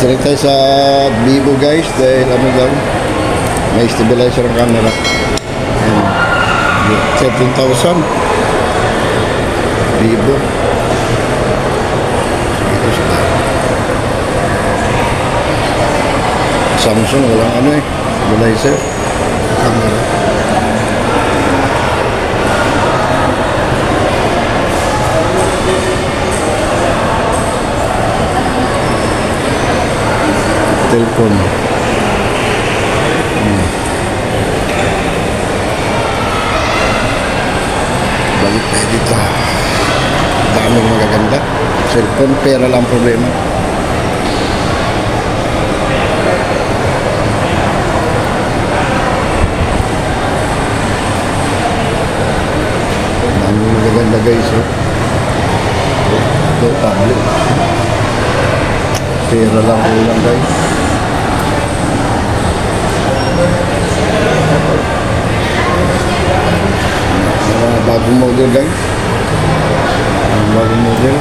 Sering tayo sa Vivo guys dahil ano daw, may stabilizer ang camera. Ayan. 17,000 Vivo. Ito siya. Samsung walang ano stabilizer camera. Telepon. Balik tayo dito. Daming magaganda. Cellphone, pera lang problema. Daming magaganda guys. Ito, tablet. Pera lang ulang guys. Bagong model guys. Bagong model.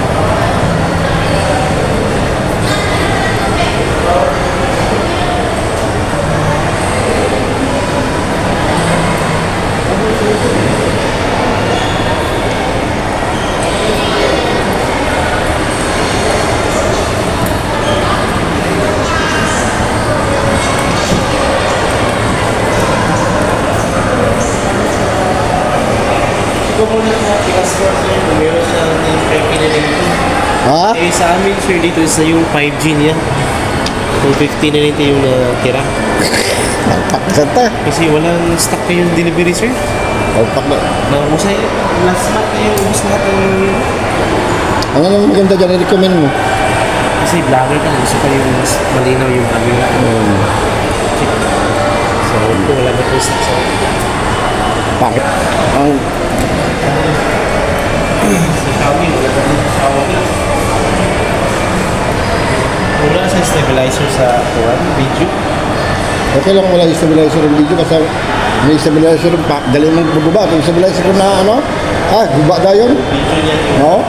Ha? Eh, sa amin sir dito isa yung 5G niya. 250 na nito yung natira. Santa? Kasi walang stock yung delivery sir. Alpak na. Naubos na last month na yung ubos lahat ng... Ano naman maganda dyan, i-recommend mo? Kasi vlogger ka, gusto pa yung mas malinaw yung camera. So, ito wala na po stock sa... Bakit? Ang... Sa Xiaomi, wala na po Xiaomi. Wala sa stabilizer sa video. Okay lang wala stabilizer ng video kasi may stabilizer ng pack. Dali mong bubaba. Kung stabilizer ko na ano? Ah, guba na yun? Video niya yun. Oo.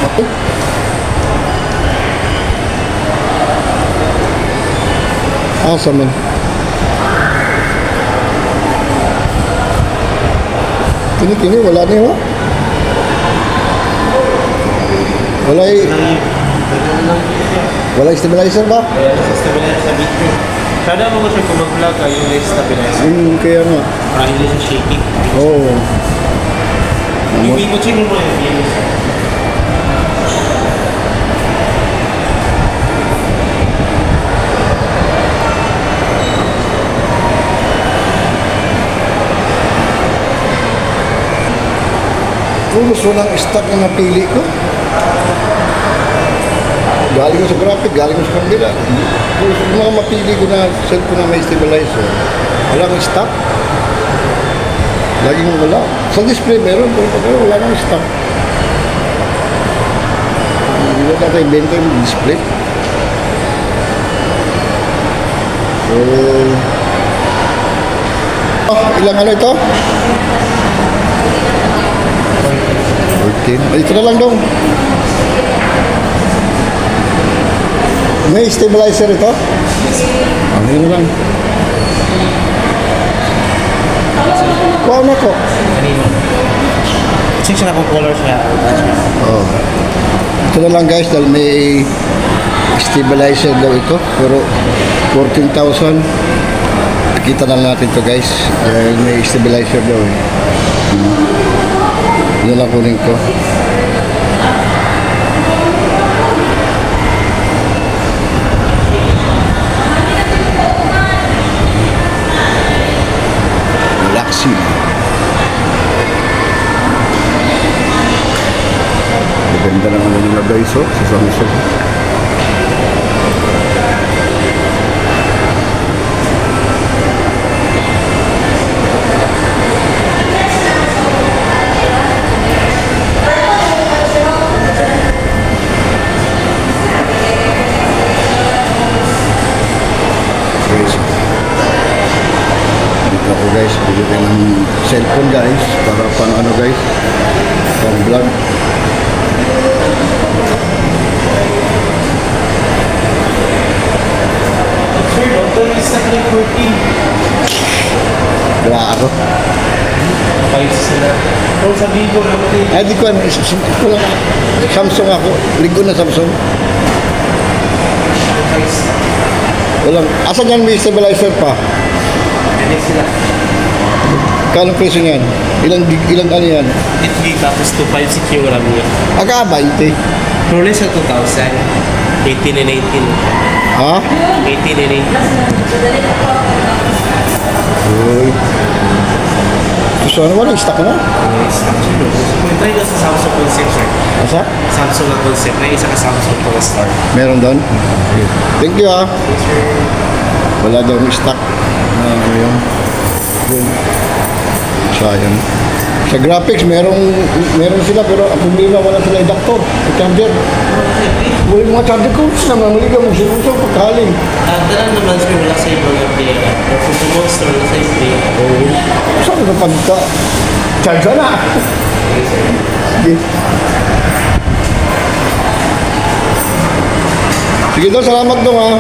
Okay. Asa man? Kini-kini, wala na yun. Wala stabilizer ba? Kaya sa stabilizer sa video. Sana mo siya kung mag-vlog yung less stabilizer. Kaya nga. Para hindi siya shaking. Oo. Hindi mo check mo yun. Kung gusto ng stock na napili ko, galing ko sa graphic, galing ko sa kabila. Kung gusto mga mapili ko na cellphone na may stabilizer, walang stock. Laging wala. Sa display meron, pero wala nang stock. Hindi na natin ibenta yung display. So, ilang ano ito? 14. Ito na lang dong. May stabilizer ito? Ano yun lang. Kuha na ko. Check siya na kung color siya. Oh. Ito na lang guys dahil may stabilizer daw ito. Pero 14,000. Kita na natin to guys. Dahil may stabilizer daw eh. Yan lang kunin ko. Galaxy. Maganda naman yung mga guys sa Samsung. Dito ako guys, bigyan ng cellphone guys para pang ano guys, pang vlog. yung 14. Klaro. 5 sila. Kung sa Vivo, naman Ay, di ko ano. Samsung ako. Linggo na Samsung. Walang. Asan yan may stabilizer pa? Ano sila? Kano presyo niyan? Ilang ano yan? 8 gig tapos 256 yung RAM niya. Aga, 20. Probably sa 2,000. 18 and 18. Ha? 18 and 18. Uy. So, ano wala? Stock na? Try ko sa Samsung concept, sir. Asa? Samsung na concept. May isa ka Samsung to na store. Meron doon? Thank you ah. Wala daw yung stock. Ano yun? Yun. Sayang. Sa graphics, meron sila pero ang problema wala sila yung doctor. Yung charger. Wala yung mga charger ko. Namamali ka mong sinuso pagkaling. Dalan naman sir, wala sa ibang player. Pero kung sa mga store, wala sa ibang player. Oo. Saan ka pagka? Charge na. Sige. Sige daw, salamat daw ha.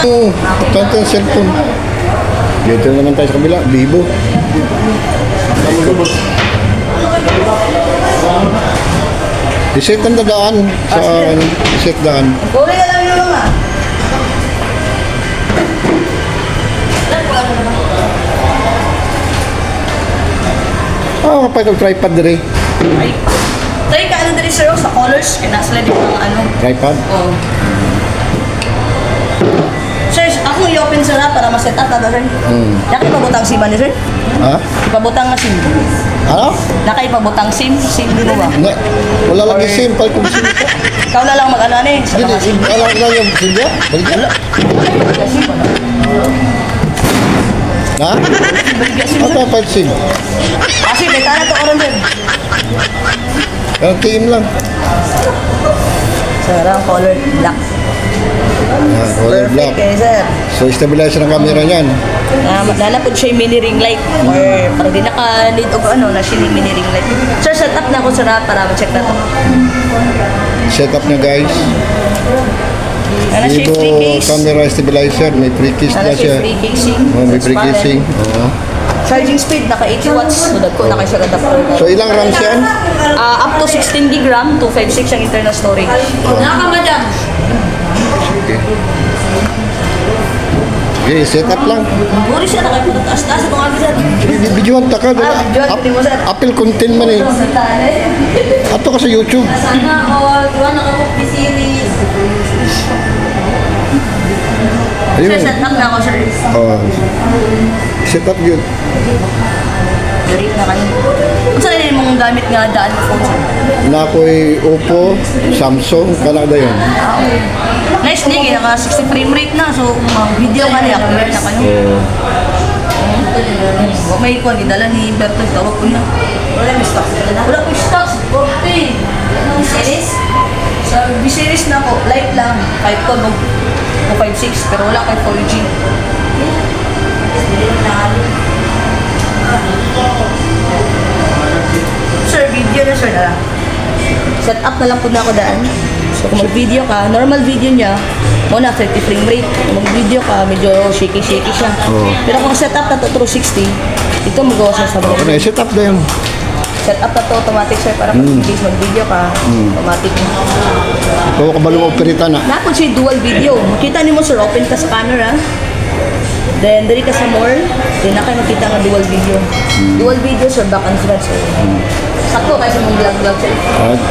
Oo, tanto yung cellphone. Dito naman tayo sa kabila, Vivo. Iset ang dadaan sa iset daan. Puri ka lang yung mga. Ah, kapag tripod dire. Try ka ano dali sir sa colors. Kaya nasa din mga ano. Tripod? Oo. Sir, ako i-open sir ha para ma-set up na sir. Naka ipabutang SIM ni sir? Ha? Ipabutang na SIM. Ano? Naka ipabutang SIM? SIM di mo ba? Hindi. Wala lagi SIM. Pag kung SIM ko. Ikaw na lang mag-ano ni. Sa mga SIM. Wala lang yung SIM niya. Balik na. Ha? Baligya SIM Ano sir. pa SIM? Kasi beta na to oran sir. Pero team lang. Sir, ang color black. Ah, color black. Perfect eh sir. So, stabilizer ng camera niyan. Nalapod siya yung mini ring light or parang di naka-need o ano na siya yung mini ring light. Sir, set up na ako sir ha, para ma-check na to. Setup niya guys. Ano siya yung free Vivo case? camera stabilizer. May free case Ano na siya siya. yung free casing? Oh, may free Transparent. casing. Oo. Charging speed, naka 80 watts. So, ko naka siya adapter. So, ilang RAM yan? Up to 16 gig RAM, 256 ang internal storage. Nakamadam. Okay. Okay, setup lang. Muri siya, nakapunta taas-taas. Ito nga sir. Videoan ta ka. Videoan, hindi mo, sir. Apple content man eh. Ato ka sa YouTube. Sana all, diba naka-movie series. Ayun. Sir, set up na ako sir. Oh. Setup yun. Dari na kayo. Kung saan na mong gamit nga daan mo phone sir? Na ako'y Oppo, Samsung, kalada yun. Nice din, kaya naka 60 frame rate na. So, video ka niya, accurate na kayo. Huwag may ikuan, idala ni Berto, tawag ko niya. Wala may stocks. Wala ko stocks, 40. B-series? Sa B-series na po, light lang. 5 ton o 5.6, pero wala kay 4G. Sir, video na sir na. Set up na lang po na ako daan. So kung mag-video ka, normal video niya, muna 30 frame rate. Kung mag-video ka, medyo shaky-shaky siya. Oo. Pero kung set up na to through 60, ito magawa siya sa Okay, mga. setup na yun. Set up na to automatic sir para pag in case mag-video ka, automatic. Ikaw ka balong operita na. Napon siya dual video. Makita niyo mo sir, open ka sa camera. Then, dari ka sa more, then na kayo makita nga dual video. Dual video sir, back and front sir. Sakto kayo sa mong vlog sir.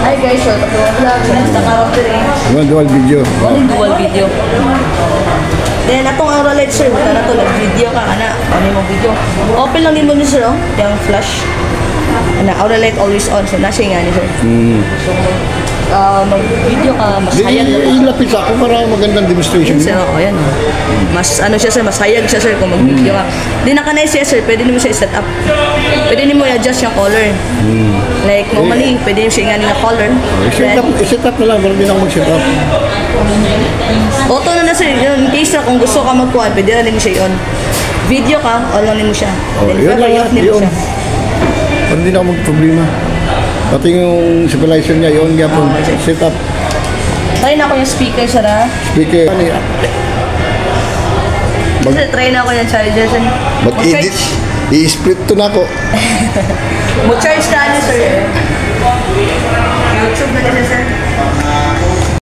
Hi guys, sir, tapos vlog sir. Naka-router eh. Yung dual video. Only dual video. Then, atong ang roulette sir, buta na to, nag-video ka, ana, ano yung video. Open lang din mo ni sir, oh, yung flash. Ana, aura light always on, so nasa nga ni sir. So, mag-video ka, mas Di, hayag. ilapit sa ako para magandang demonstration. Sir, oh, ayan. Mas ano siya sir, mas hayag siya sir kung mag-video ka. Di nakanay siya sir, pwede mo siya i-set up. Pwede mo i-adjust yung color. Like normally, pwede mo siya nga nga color. I-set up na lang, pero hindi na ako mag-set up. Auto na sir, yun, in case na kung gusto ka magkuhan, pwede na din mo siya i-on. Video ka, on lang din mo siya. Oh, Then yun forever, lang i-off din mo yun. siya. Pero hindi na ako mag-problema. Pati yung stabilizer niya, yun nga po, set up. Try na ako yung speaker sir ha. Speaker. Ano yan? Sir, try na ako yung charger, sir. Mag-edit. I-split to na ako. Mo-charge na ano, sir. YouTube na